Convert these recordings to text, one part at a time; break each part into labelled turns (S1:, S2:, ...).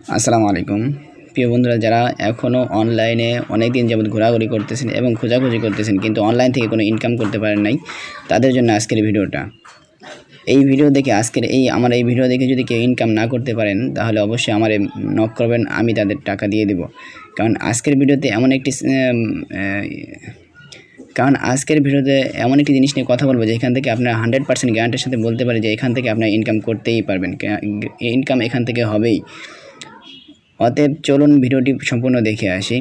S1: আসসালামু আলাইকুম প্রিয় বন্ধুরা, যারা এখনও অনলাইনে অনেক দিন যাবত ঘোরাঘুরি করতেছেন এবং খোঁজাখুঁজি করতেছেন কিন্তু অনলাইন থেকে কোনো ইনকাম করতে পারেন নাই, তাদের জন্য আজকের ভিডিওটা। এই ভিডিও দেখে আমার এই ভিডিও দেখে যদি কেউ ইনকাম না করতে পারেন তাহলে অবশ্যই আমারে নক করবেন, আমি তাদের টাকা দিয়ে দেব। কারণ আজকের ভিডিওতে এমন একটি জিনিস নিয়ে কথা বলবো যেখান থেকে আপনার 100% গ্যারান্টির সাথে বলতে পারি যে এখান থেকে আপনার ইনকাম করতেই পারবেন, ইনকাম এখান থেকে হবেই। অতএব চলুন ভিডিওটি সম্পূর্ণ দেখে আসি।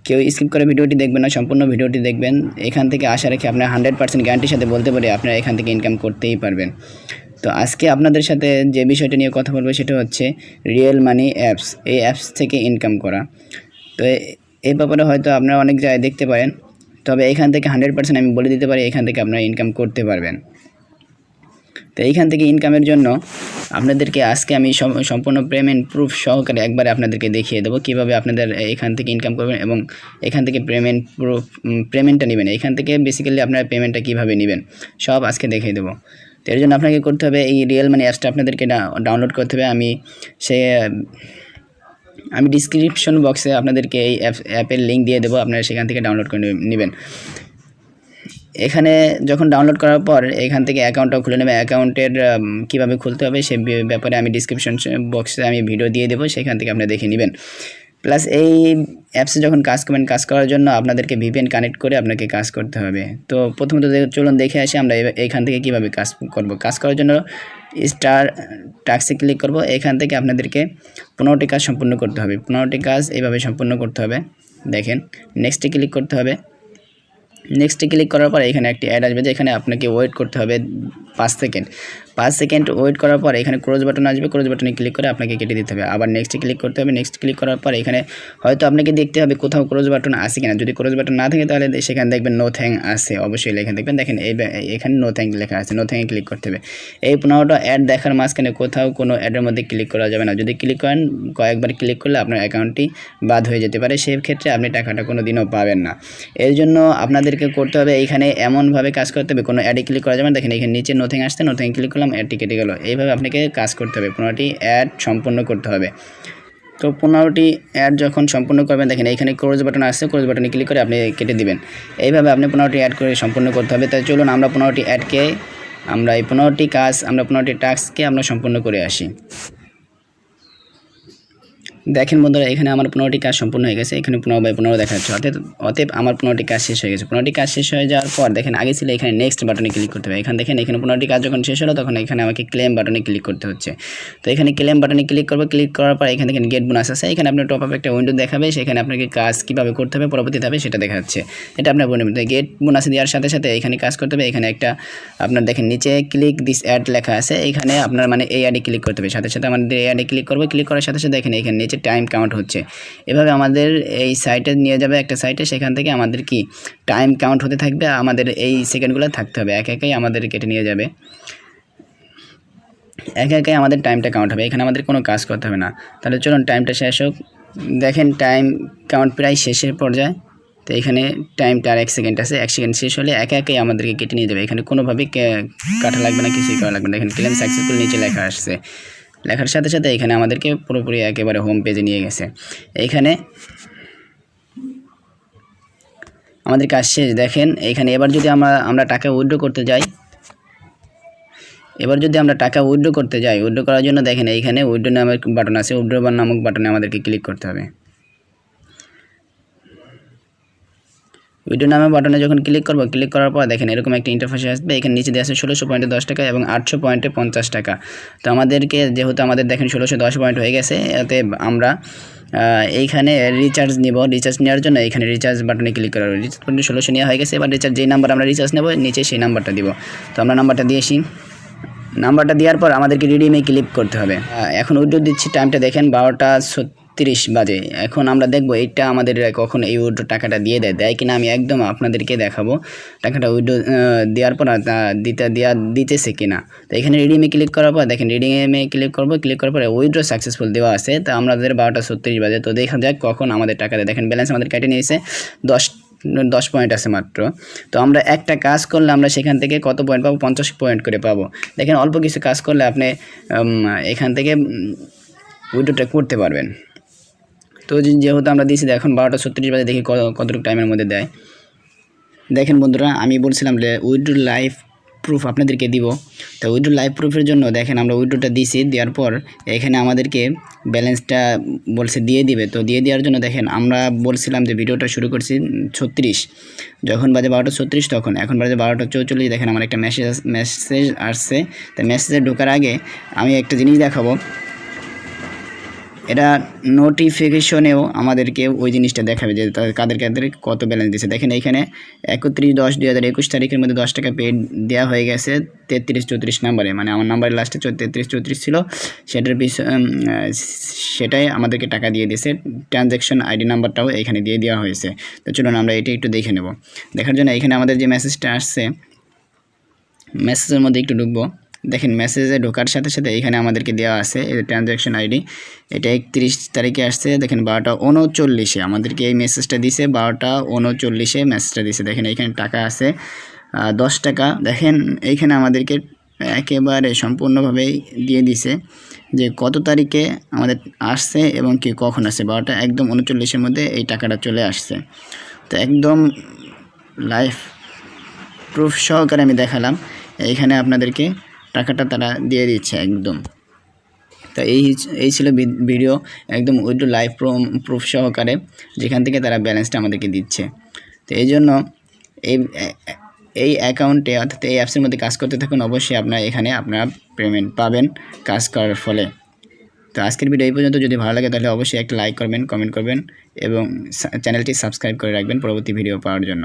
S1: কেউ স্কিপ করে ভিডিওটি দেখবেন না, সম্পূর্ণ ভিডিওটি দেখবেন। এখান থেকে আশা রেখে আপনার 100% গ্যারান্টির সাথে বলতে পারি আপনারা এখান থেকে ইনকাম করতেই পারবেন। তো আজকে আপনাদের সাথে যে বিষয়টা নিয়ে কথা বলবো সেটা হচ্ছে রিয়েল মানি অ্যাপস। এই অ্যাপস থেকে ইনকাম করা। তো এই ব্যাপারে হয়তো আপনারা অনেক জায়গায় দেখতে পারেন, তবে এখান থেকে 100% আমি বলে দিতে পারি এখান থেকে আপনারা ইনকাম করতে পারবেন। তো এইখান থেকে ইনকামের জন্য আপনাদেরকে আজকে আমি সম্পূর্ণ পেমেন্ট প্রুফ সহকারে একবারে আপনাদেরকে দেখিয়ে দেবো কীভাবে আপনাদের এখান থেকে ইনকাম করবেন এবং এখান থেকে পেমেন্টটা নেবেন। এখান থেকে বেসিক্যালি আপনারা পেমেন্টটা কীভাবে নেবেন সব আজকে দেখিয়ে দেবো। তো এর জন্য আপনাকে করতে হবে এই রিয়েল মানি অ্যাপসটা আপনাদেরকে ডাউনলোড করতে হবে। আমি ডিসক্রিপশন বক্সে আপনাদেরকে এই অ্যাপের লিঙ্ক দিয়ে দেবো, আপনারা সেখান থেকে ডাউনলোড করে নেবেন। এখানে যখন ডাউনলোড করার পর এখান থেকে অ্যাকাউন্টটাও খুলে নেবে। অ্যাকাউন্টের কীভাবে খুলতে হবে সে ব্যাপারে আমি ডিসক্রিপশন বক্সে আমি ভিডিও দিয়ে দেবো, সেখান থেকে আপনারা দেখে নেবেন। প্লাস এই অ্যাপসে যখন কাজ করবেন, কাজ করার জন্য আপনাদেরকে ভিপিএন কানেক্ট করে আপনাকে কাজ করতে হবে। তো প্রথমত চলুন দেখে আসি আমরা এখান থেকে কীভাবে কাজ করব। কাজ করার জন্য স্টার টাস্কে ক্লিক করব। এখান থেকে আপনাদেরকে 15টি কাজ সম্পূর্ণ করতে হবে। 15টি কাজ এইভাবে সম্পূর্ণ করতে হবে। দেখেন, নেক্সটে ক্লিক করতে হবে। নেক্সটে ক্লিক করার পর এখানে একটি অ্যাড আসবে, যেখানে আপনাকে ওয়েট করতে হবে 5 সেকেন্ড। 5 সেকেন্ড ওয়েট করার পর এখানে ক্লোজ বাটন আসবে, ক্লোজ বাটনে ক্লিক করে আপনাকে কেটে দিতে হবে। আবার নেক্সটে ক্লিক করতে হবে। নেক্সট ক্লিক করার পর এখানে হয়তো আপনাকে দেখতে হবে কোথাও ক্লোজ বাটন আছে কিনা। যদি ক্লোজ বাটন না থাকে তাহলে সেখানে দেখবেন নো থ্যাঙ্ক আছে, অবশ্যই লেখা দেখবেন। দেখেন এখানে নো থ্যাঙ্ক লেখা আছে, নো থ্যাঙ্কে ক্লিক করতে হবে। এই 15টা অ্যাড দেখার মাঝখানে কোথাও কোনো অ্যাডের মধ্যে ক্লিক করা যাবে না। যদি ক্লিক করেন, কয়েকবার ক্লিক করলে আপনার অ্যাকাউন্টটি বাদ হয়ে যেতে পারে, সেই ক্ষেত্রে আপনি টাকাটা কোনো দিনও পাবেন না। এর জন্য আপনাদেরকে করতে হবে এইখানে এমনভাবে কাজ করতে হবে কোনো অ্যাডে ক্লিক করা যাবে না। দেখেন এখানে নিচে নো থ্যাঙ্ক আসছে, নো থ্যাঙ্ক ক্লিক করলাম, অ্যাডটি কেটে গেল। এইভাবে আপনাকে কাজ করতে হবে, 15টি অ্যাড সম্পূর্ণ করতে হবে। তো 15টি অ্যাড যখন সম্পূর্ণ করবেন, দেখেন এইখানে ক্লোজ বাটন আসছে, ক্লোজ বাটনে ক্লিক করে আপনি কেটে দিবেন। এইভাবে আপনি 15টি অ্যাড করে সম্পূর্ণ করতে হবে। তাই চলুন আমরা 15টি অ্যাডকে এই 15টি কাজ 15টি টাস্ককে আমরা সম্পূর্ণ করে আসি। দেখেন বন্ধুরা, এখানে আমার 15টি কাজ সম্পূর্ণ হয়ে গেছে। এখানে 15/15 দেখা যাচ্ছে, অতএব আমার 15টি কাজ শেষ হয়ে গেছে। 15টি কাজ শেষ হয়ে যাওয়ার পর দেখেন আগে ছিল এখানে নেক্সট বাটনে ক্লিক করতে হবে। দেখেন এখানে 15টি কাজ যখন শেষ হলো তখন এখানে আমাকে ক্লেম বাটনে ক্লিক করতে হচ্ছে। তো এখানে ক্লেম বাটনে ক্লিক করবো। ক্লিক করার পর এখান থেকে গেট বোনাস আছে, এখানে আপনার টপ আপ একটা উইন্ডো দেখাবে, সেখানে আপনাকে কাজ কীভাবে করতে হবে পরবর্তীতে হবে সেটা দেখাচ্ছে। এটা আপনার বলে গেট বোনাস দেওয়ার সাথে সাথে এখানে কাজ করতে হবে। এখানে একটা আপনার দেখেন নিচে ক্লিক দিস অ্যাড লেখা আছে, এখানে আপনার এই অ্যাডে ক্লিক করতে হবে। সাথে সাথে আমাদের এই অ্যাডে ক্লিক করবো। ক্লিক করার সাথে সাথে দেখেন এখানে নিচে টাইম কাউন্ট হচ্ছে। এভাবে আমাদের এই সাইটে নিয়ে যাবে, একটা সাইটে, সেখান থেকে আমাদের কি টাইম কাউন্ট হতে থাকবে। আমাদের এই সেকেন্ডগুলো থাকতে হবে, একাই আমাদের কেটে নিয়ে যাবে, একাই আমাদের টাইমটা কাউন্ট হবে। এখানে আমাদের কোনো কাজ করতে হবে না। তাহলে চলুন টাইমটা শেষ হোক। দেখেন টাইম কাউন্ট প্রায় শেষের পর্যায়ে। তো এখানে টাইমটা আর 1 সেকেন্ড আছে, 1 সেকেন্ড শেষ হলে একাই আমাদেরকে কেটে নিয়ে যাবে। এখানে কোনোভাবেই কাটা লাগবে না, কিছুই করা লাগবে না। দেখেন ক্লেম সাকসেসফুল নিচে লেখা আসছে, লেখার সাথে সাথে এখানে আমাদেরকে পুরোপুরি একেবারে হোম পেজে নিয়ে গেছে। এইখানে আমাদের কাজ শেষ। দেখেন এইখানে এবার যদি আমরা টাকা উইথড্র করতে যাই, উইথড্র করার জন্য দেখেন এইখানে উইথড্র নামের বাটন আছে, উইথড্র নামক বাটনে আমাদেরকে ক্লিক করতে হবে। উইথড্র নামের বাটনে যখন ক্লিক করব, ক্লিক করার পর দেখেন এরকম একটা ইন্টারফেস আসবে। এখানে নিচে দেওয়া আছে 1600.10 টাকা এবং 800.50 টাকা। তো আমাদেরকে যেহেতু আমাদের দেখেন 1610 পয়েন্ট হয়ে গেছে, এতে আমরা এইখানে রিচার্জ নিব। রিচার্জ নেওয়ার জন্য এখানে রিচার্জ বাটনে ক্লিক করা হবে। রিচার্জ বাটনে 1600 নেওয়া হয়ে গেছে। এবার রিচার্জ যেই নাম্বার আমরা রিচার্জ নেব নিচে সেই নাম্বারটা দিব। তো আমরা নাম্বারটা দিয়েছি। নাম্বারটা দেওয়ার পর আমাদেরকে রিডিমে ক্লিক করতে হবে। এখন উইথড্র দিচ্ছি, টাইমটা দেখেন 12:36 বাজে। এখন আমরা দেখব এইটা আমাদের কখন এই উইথড্র টাকাটা দেয় কিনা। আমি একদম আপনাদেরকে দেখাবো টাকাটা উইথড্র দেওয়ার পর দিতেছে কিনা। তো এখানে রিডিমে ক্লিক করার পর দেখেন রিডিমে ক্লিক করব। ক্লিক করার পরে উইথড্র সাকসেসফুল দেওয়া আছে। তো আমাদের 12:36 বাজে। তো দেখা যাক কখন আমাদের টাকাটা। দেখেন ব্যালেন্স আমাদের কেটে নিয়েছে 10 পয়েন্ট আছে মাত্র। তো আমরা একটা কাজ করলে আমরা সেখান থেকে কত পয়েন্ট পাবো? 50 পয়েন্ট করে পাবো। দেখেন অল্প কিছু কাজ করলে আপনি এখান থেকে উইথড্রটা করতে পারবেন। তো যেহেতু আমরা দিয়েছি, এখন 12:36 বাজে, দেখি কতটুকু টাইমের মধ্যে দেয়। দেখেন বন্ধুরা, আমি বলছিলাম যে উইথড্র লাইভ প্রুফ আপনাদেরকে দিব। তো উইথড্র লাইভ প্রুফের জন্য দেখেন আমরা উইথড্রটা দিয়েছি, দেওয়ার পর এখানে আমাদেরকে ব্যালেন্সটা বলছে দিয়ে দিবে। তো দিয়ে দেওয়ার জন্য দেখেন আমরা বলছিলাম যে ভিডিওটা শুরু করছি 36, যখন বাজে 12:36 তখন, এখন বাজে 12:44। দেখেন আমার একটা মেসেজ আসছে। তো মেসেজে ঢোকার আগে আমি একটা জিনিস দেখাবো, এটা নোটিফিকেশনেও আমাদেরকে ওই জিনিসটা দেখাবে যে কাদের কত ব্যালেন্স দিয়েছে। দেখেন এইখানে 31/10/2021 তারিখের মধ্যে 10 টাকা পেড দেওয়া হয়ে গেছে 3334 নাম্বারে, মানে আমার নাম্বারের লাস্টে 3334 ছিল, সেটাই আমাদেরকে টাকা দিয়ে দিয়েছে। ট্রানজ্যাকশন আইডি নাম্বারটাও এখানে দিয়ে দেওয়া হয়েছে। তো চলুন আমরা এটা একটু দেখে নেব। দেখার জন্য এখানে আমাদের যে মেসেজটা আসছে, মেসেজের মধ্যে একটু ঢুকবো। দেখেন মেসেজে ঢোকার সাথে সাথে এখানে আমাদেরকে দেওয়া আছে এই ট্রানজ্যাকশন আইডি, এটা 31 তারিখে আসছে। দেখেন 12:39 আমাদেরকে এই মেসেজটা দিছে, 12:39 মেসেজটা দিছে। দেখেন এখানে টাকা আছে 10 টাকা। দেখেন এইখানে আমাদেরকে একেবারে সম্পূর্ণভাবেই দিয়ে দিছে যে কত তারিখে আমাদের আসছে এবং কি কখন আসছে। 12:39 মধ্যে এই টাকাটা চলে আসছে। তো একদম লাইভ প্রুফ সহকারে আমি দেখালাম, এইখানে আপনাদেরকে টাকাটা তারা দিয়ে দিচ্ছে একদম। তো এই ছিল ভিডিও, একদম উইথড্র লাইভ প্রুফ সহকারে, যেখান থেকে তারা ব্যালেন্সটা আমাদেরকে দিচ্ছে। তো এই জন্য এই অ্যাকাউন্টে অর্থাৎ এই অ্যাপসের মধ্যে কাজ করতে থাকুন, অবশ্যই এখানে আপনারা পেমেন্ট পাবেন কাজ করার ফলে। তো আজকের ভিডিও এই পর্যন্ত। যদি ভালো লাগে তাহলে অবশ্যই একটা লাইক করবেন, কমেন্ট করবেন এবং চ্যানেলটি সাবস্ক্রাইব করে রাখবেন পরবর্তী ভিডিও পাওয়ার জন্য।